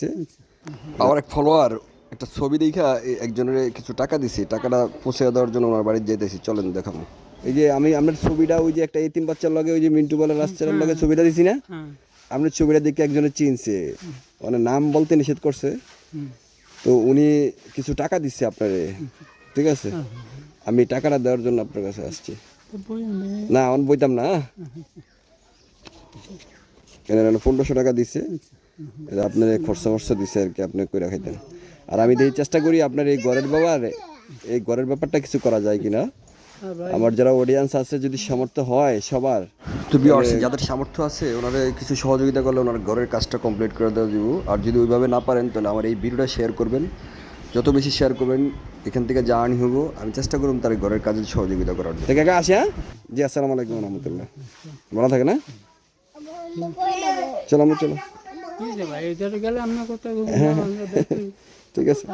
দিছে। আমার এক ফলোয়ার একটা ছবি দেখা একজনের কিছু টাকা দিছে, টাকাটা পৌঁছে দেওয়ার জন্য ওনার বাড়িতে যেতেছি, চলেন দেখাবো। এই যে আমি আপনার ছবিটা ওই যে একটা এতিম বাচ্চার লগে ওই যে মিন্টু বলে রাস্তার লগে ছবিটা দিছি না, আপনার ছবিটা দেখে একজনের চিনছে, মানে নাম বলতে নিষেধ করছে, তো উনি কিছু টাকা দিচ্ছে আপনারে, ঠিক আছে, আমি টাকাটা দেওয়ার জন্য আপনার কাছে আসছি। না আমি বইতাম না, কেন 1500 টাকা দিচ্ছে, আপনার খরচা ফরচা দিচ্ছে আর কি, আপনি কইরা খাইতেন। আর আমি এই চেষ্টা করি আপনার এই ঘরের এই ঘরের ব্যাপারটা কিছু করা যায় কিনা। আমার যারা অডিয়েন্স আছে যদি সামর্থ্য হয় সবার, তো যাদের সামর্থ্য আছে ওনারা কিছু সহযোগিতা করলে ওনার ঘরের কাজটা কমপ্লিট করে দেওয়া যাব। আর যদি ওইভাবে না পারেন তাহলে আমার এই ভিডিওটা শেয়ার করবেন, যত বেশি শেয়ার করবেন এখান থেকে যা আর্নি হবো আমি চেষ্টা করুন তার ঘরের কাজে সহযোগিতা করার জন্য। কাকা আসে, হ্যাঁ জি, আসসালামু আলাইকুম রহমতুল্লাহ, ভালো থাকে না, চলো আমরা চলো, হ্যাঁ ঠিক আছে।